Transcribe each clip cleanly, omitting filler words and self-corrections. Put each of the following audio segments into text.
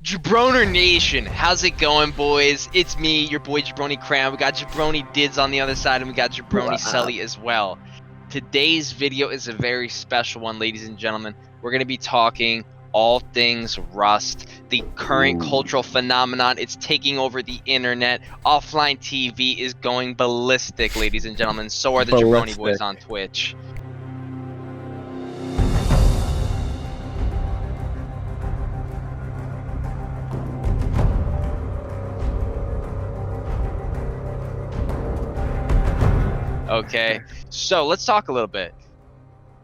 Jabroner Nation, how's it going, boys? It's me, your boy Jabroni Crown. We got Jabroni Dids on the other side, and we got Jabroni Sully as well. Today's video is a very special one, ladies and gentlemen. We're going to be talking all things Rust, the current cultural phenomenon. It's taking over the internet. Offline TV is going ballistic, ladies and gentlemen. So are the Jabroni boys on Twitch. Okay, so let's talk a little bit.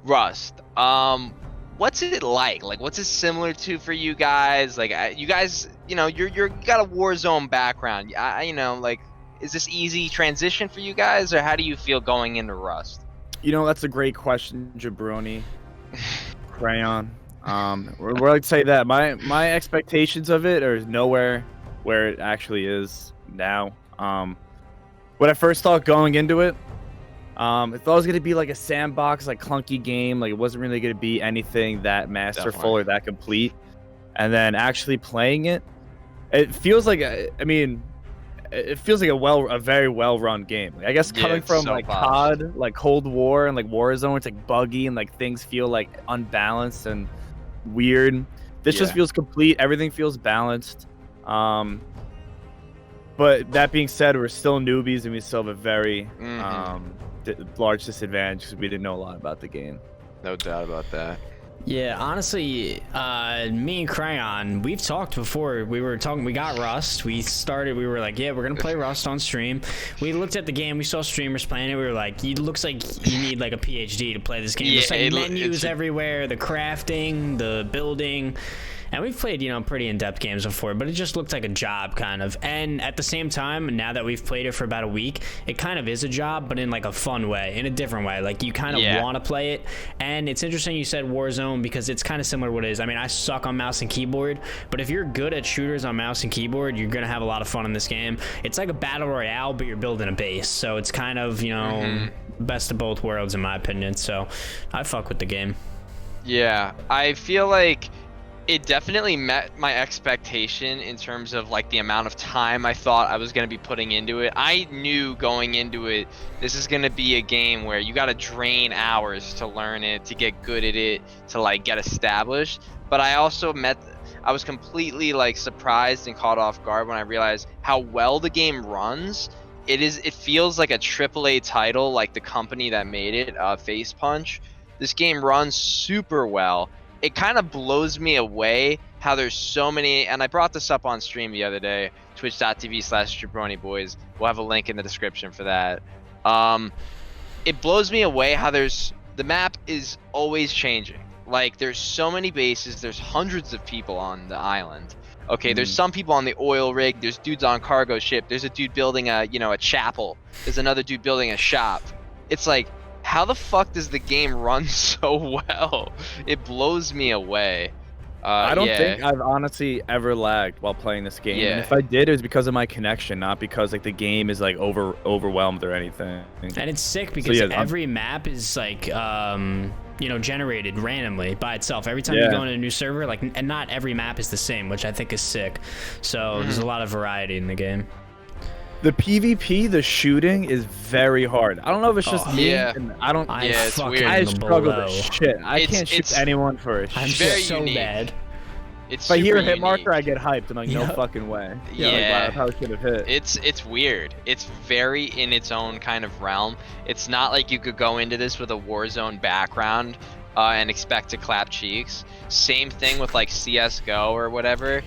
Rust. What's it like? Like, what's it similar to for you guys? Like, you guys, you know, you got a Warzone background. You know, like, is this easy transition for you guys, or how do you feel going into Rust? You know, that's a great question, Jabroni. Crayon. Where I'd say that my expectations of it are nowhere where it actually is now. When I first thought going into it, I thought it was gonna be like a sandbox, like clunky game. Like it wasn't really gonna be anything that masterful or that complete. And then actually playing it, it feels like it feels like a very well run game. Like, I guess coming from like COD, like Cold War and like Warzone, it's like buggy and like things feel like unbalanced and weird. This just feels complete. Everything feels balanced. But that being said, we're still newbies and we still have a very large disadvantage because we didn't know a lot about the game. No doubt about that. Yeah, honestly, me and Crayon, we've talked before. We got Rust. We were like, yeah, we're going to play Rust on stream. We looked at the game. We saw streamers playing it. We were like, it looks like you need like a PhD to play this game. There's like menus everywhere, the crafting, the building. And we've played, you know, pretty in-depth games before, but it just looked like a job, kind of. And at the same time, now that we've played it for about a week, it kind of is a job, but in like a fun way, in a different way. Like, you kind of want to play it. And it's interesting you said Warzone, because it's kind of similar to what it is. I mean, I suck on mouse and keyboard, but if you're good at shooters on mouse and keyboard, you're going to have a lot of fun in this game. It's like a battle royale, but you're building a base. So it's kind of, you know, best of both worlds, in my opinion. So I fuck with the game. Yeah, I feel like it definitely met my expectation in terms of like the amount of time I thought I was going to be putting into it. I knew going into it, this is going to be a game where you got to drain hours to learn it, to get good at it, to like get established. But I also I was completely like surprised and caught off guard when I realized how well the game runs. It feels like a AAA title, like the company that made it, Face Punch. This game runs super well. It kind of blows me away how there's so many, and I brought this up on stream the other day, twitch.tv/JabroniBoys. We'll have a link in the description for that. It blows me away how the map is always changing. Like, there's so many bases, there's hundreds of people on the island. Okay, there's some people on the oil rig, there's dudes on cargo ship, there's a dude building a chapel, there's another dude building a shop. It's like, how the fuck does the game run so well? It blows me away. I don't think I've honestly ever lagged while playing this game. And if I did, it was because of my connection, not because like the game is like overwhelmed or anything. And it's sick because every map is like generated randomly by itself. Every time you go in a new server, like, and not every map is the same, which I think is sick. So there's a lot of variety in the game. The PvP, the shooting is very hard. I don't know if it's just me. And it's weird. I struggle with shit. I can't shoot anyone for a I'm shit. so bad. If I hear a hit marker, I get hyped. I'm like, no fucking way. Like, wow, I probably should have hit. It's weird. It's very in its own kind of realm. It's not like you could go into this with a Warzone background and expect to clap cheeks. Same thing with like CS:GO or whatever.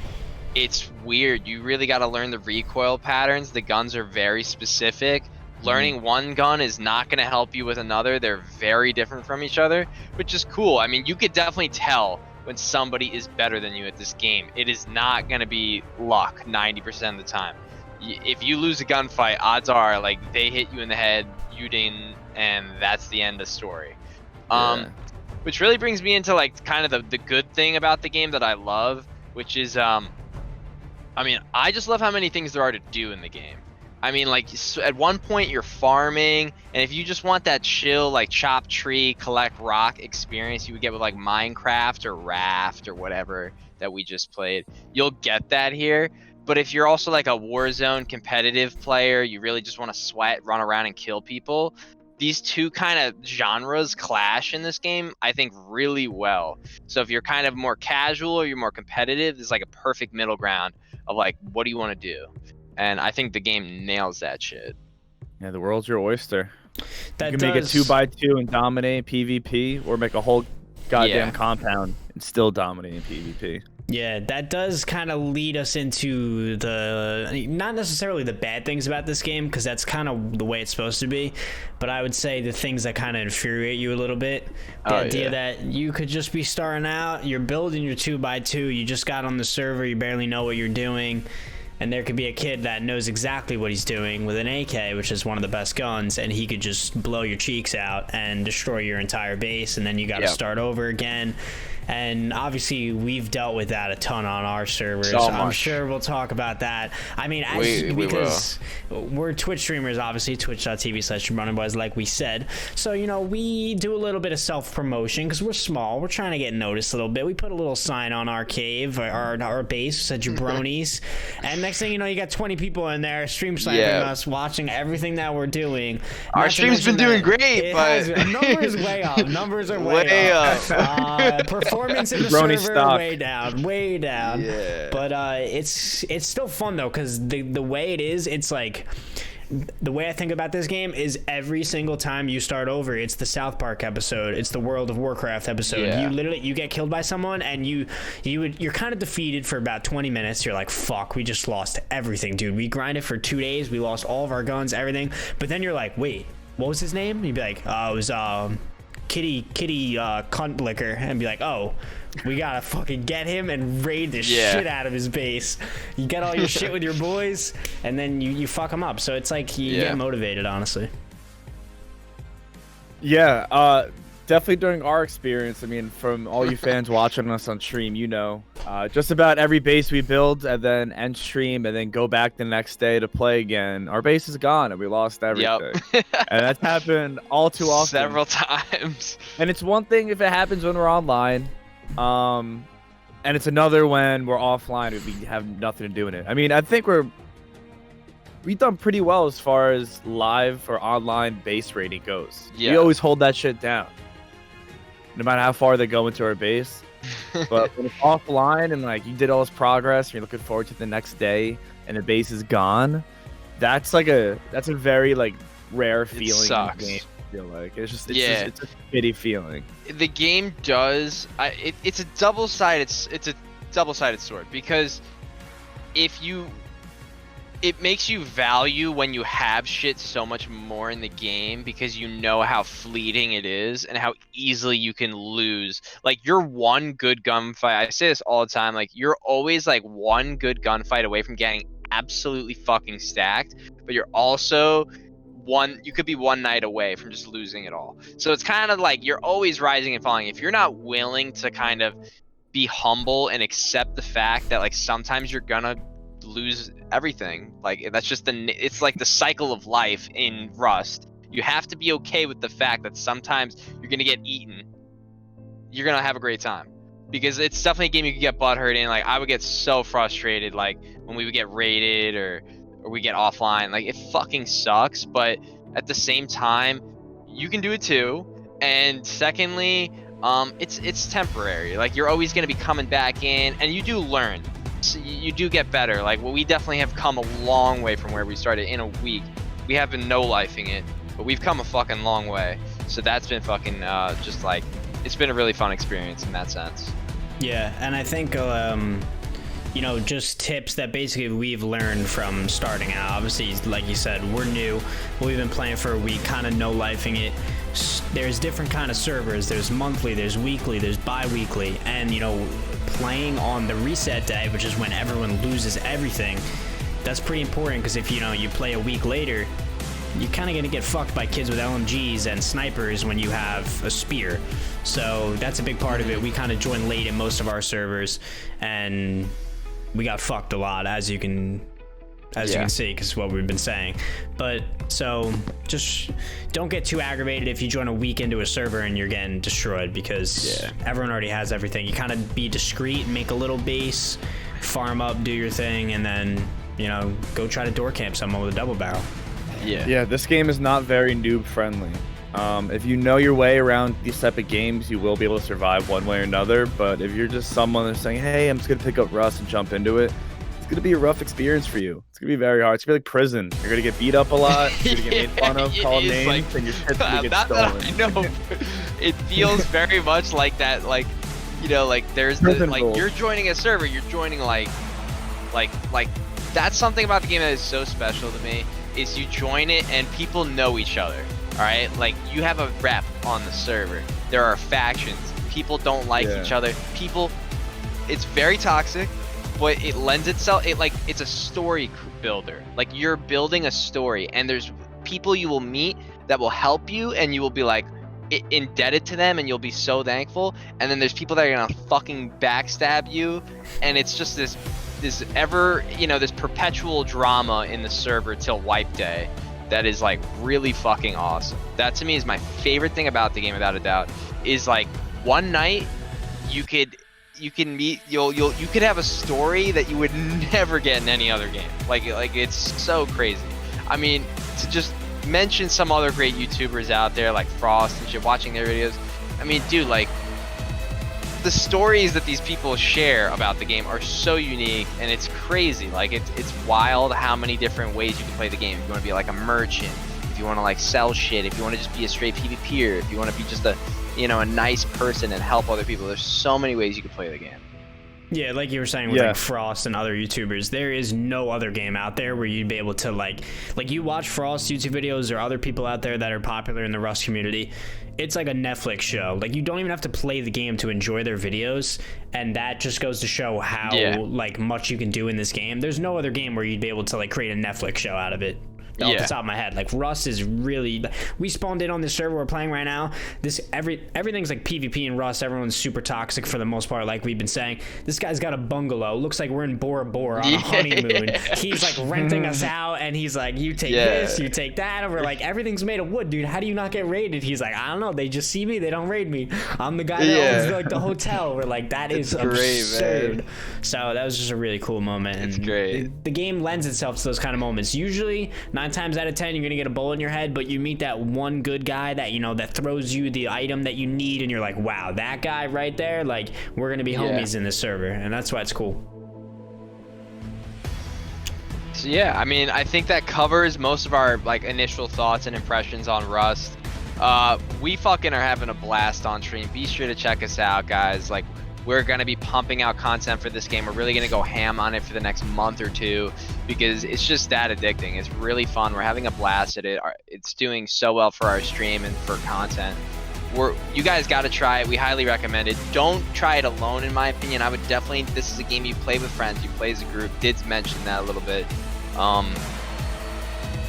It's weird. You really got to learn the recoil patterns. The guns are very specific. Learning one gun is not going to help you with another. They're very different from each other, which is cool. I mean, you could definitely tell when somebody is better than you at this game. It is not going to be luck 90% of the time. If you lose a gunfight, odds are like they hit you in the head, you didn't, and that's the end of story. Which really brings me into like kind of the good thing about the game that I love, which is I mean, I just love how many things there are to do in the game. I mean, like at one point you're farming, and if you just want that chill, like chop tree, collect rock experience you would get with like Minecraft or Raft or whatever that we just played, you'll get that here. But if you're also like a Warzone competitive player, you really just want to sweat, run around, and kill people, these two kind of genres clash in this game, I think, really well. So if you're kind of more casual or you're more competitive, there's like a perfect middle ground of like, what do you want to do? And I think the game nails that shit. Yeah, the world's your oyster. That You can make a 2x2 and dominate PvP, or make a whole goddamn compound and still dominate in PvP. Yeah, that does kind of lead us into the, not necessarily the bad things about this game, because that's kind of the way it's supposed to be, but I would say the things that kind of infuriate you a little bit. The idea that you could just be starting out, you're building your 2x2, you just got on the server, you barely know what you're doing, and there could be a kid that knows exactly what he's doing with an AK, which is one of the best guns, and he could just blow your cheeks out and destroy your entire base, and then you got to start over again. And obviously we've dealt with that a ton on our servers. So I'm sure we'll talk about that. I mean, because we're Twitch streamers, obviously, twitch.tv/JabronerBoys, like we said. So, you know, we do a little bit of self-promotion because we're small. We're trying to get noticed a little bit. We put a little sign on our cave, our base, said Jabronis. And next thing you know, you got 20 people in there stream sniping us, watching everything that we're doing. Our stream's been doing great, but numbers way up. Numbers are way up. Performance in the server way down. Yeah. But it's still fun though, because the way it is, it's like, the way I think about this game is every single time you start over, it's the South Park episode, it's the World of Warcraft episode. You get killed by someone, and you're kind of defeated for about 20 minutes. You're like, fuck, we just lost everything, dude. We grinded for 2 days, we lost all of our guns, everything. But then you're like, wait, what was his name? And you'd be like, it was Kitty cunt liquor, and be like, oh, we gotta fucking get him and raid the shit out of his base. You get all your shit with your boys, and then you fuck them up. So it's like you get motivated, honestly. Yeah, definitely during our experience, I mean, from all you fans watching us on stream, you know, just about every base we build and then end stream and then go back the next day to play again, our base is gone and we lost everything. And that's happened all too often. Several times. And it's one thing if it happens when we're online, and it's another when we're offline and we have nothing to do in it. I mean, I think we've done pretty well as far as live or online base rating goes. We always hold that shit down, no matter how far they go into our base. But when it's offline and like you did all this progress and you're looking forward to the next day and the base is gone, that's a very like rare feeling. It sucks. In the game, I feel like it's a shitty feeling. The game does it's a double-sided sword, because it makes you value when you have shit so much more in the game, because you know how fleeting it is and how easily you can lose. Like, you're one good gunfight. I say this all the time. Like, you're always like one good gunfight away from getting absolutely fucking stacked, but you're also you could be one night away from just losing it all. So it's kind of like you're always rising and falling. If you're not willing to kind of be humble and accept the fact that like sometimes you're gonna lose everything, like that's just it's like the cycle of life in Rust. You have to be okay with the fact that sometimes you're gonna get eaten. You're gonna have a great time, because it's definitely a game you could get butthurt in. Like, I would get so frustrated like when we would get raided or we get offline. Like, it fucking sucks, but at the same time you can do it too. And secondly, it's temporary. Like, you're always gonna be coming back in, and you do learn. So you do get better. Like, well, we definitely have come a long way from where we started in a week. We have been no-lifing it, but we've come a fucking long way. So that's been fucking just like, it's been a really fun experience in that sense. Yeah, and I think you know, just tips that basically we've learned from starting out. Obviously, like you said, we're new. We've been playing for a week, kind of no-lifing it. There's different kind of servers. There's monthly, there's weekly, there's bi-weekly, and you know, playing on the reset day, which is when everyone loses everything, that's pretty important, because if you know you play a week later, you're kind of gonna get fucked by kids with LMGs and snipers when you have a spear. So that's a big part of it. We kind of joined late in most of our servers, and we got fucked a lot, as you can as you Yeah. can see, because what we've been saying. But so just don't get too aggravated if you join a week into a server and you're getting destroyed, because everyone already has everything. You kind of be discreet, make a little base, farm up, do your thing, and then, you know, go try to door camp someone with a double barrel. Yeah, this game is not very noob friendly. If you know your way around these type of games, you will be able to survive one way or another. But if you're just someone that's saying, hey, I'm just going to pick up Rust and jump into it, it's going to be a rough experience for you. It's going to be very hard. It's going to be like prison. You're going to get beat up a lot. You're going to get made fun of, called names, like, and your shit's going to get stolen. I know. It feels very much like that, like, you know, like there's the, Prison like rules. you're joining a server, you're joining like that's something about the game that is so special to me, is you join it and people know each other. All right, like you have a rep on the server. There are factions. People don't like each other. It's very toxic, but it lends itself. It's a story builder. Like you're building a story, and there's people you will meet that will help you, and you will be like indebted to them, and you'll be so thankful. And then there's people that are gonna fucking backstab you, and it's just this ever, you know, this perpetual drama in the server till wipe day. That is like really fucking awesome. That to me is my favorite thing about the game, without a doubt. Is like one night you could meet, you could have a story that you would never get in any other game. Like it's so crazy. I mean, to just mention some other great YouTubers out there like Frost and shit, watching their videos. I mean, dude, like the stories that these people share about the game are so unique, and it's crazy. Like it's wild how many different ways you can play the game. If you want to be like a merchant, if you want to like sell shit, if you want to just be a straight PvPer, if you want to be just a, you know, a nice person and help other people, there's so many ways you can play the game. Yeah, like you were saying with like Frost and other YouTubers, there is no other game out there where you'd be able to like you watch Frost YouTube videos or other people out there that are popular in the Rust community. It's like a Netflix show. Like you don't even have to play the game to enjoy their videos, and that just goes to show how like much you can do in this game. There's no other game where you'd be able to like create a Netflix show out of it. Off the top of my head, like Rust is really. We spawned in on this server we're playing right now. Everything's like PvP in Rust. Everyone's super toxic for the most part, like we've been saying. This guy's got a bungalow. Looks like we're in Bora Bora on a honeymoon. He's like renting us out, and he's like, "You take this, you take that." And we're like, "Everything's made of wood, dude. How do you not get raided?" He's like, "I don't know. They just see me. They don't raid me. I'm the guy that owns like the hotel." We're like, "That is absurd." Man. So that was just a really cool moment. It's and great. The game lends itself to those kind of moments. Usually 9 times out of 10 you're gonna get a bullet in your head, but you meet that one good guy that, you know, that throws you the item that you need, and you're like, wow, that guy right there, like we're gonna be homies in this server, and that's why it's cool. So yeah, I mean, I think that covers most of our like initial thoughts and impressions on Rust. We fucking are having a blast on stream. Be sure to check us out, guys. Like, we're going to be pumping out content for this game. We're really going to go ham on it for the next month or two, because it's just that addicting. It's really fun. We're having a blast at it. It's doing so well for our stream and for content. You guys got to try it. We highly recommend it. Don't try it alone, in my opinion. I would definitely, this is a game you play with friends, you play as a group. Did mention that a little bit.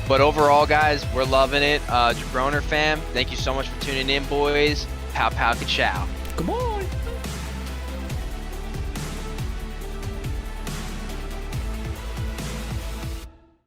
But overall, guys, we're loving it. JABRONER-FAM, thank you so much for tuning in, boys. Pow pow ka chow. Come on.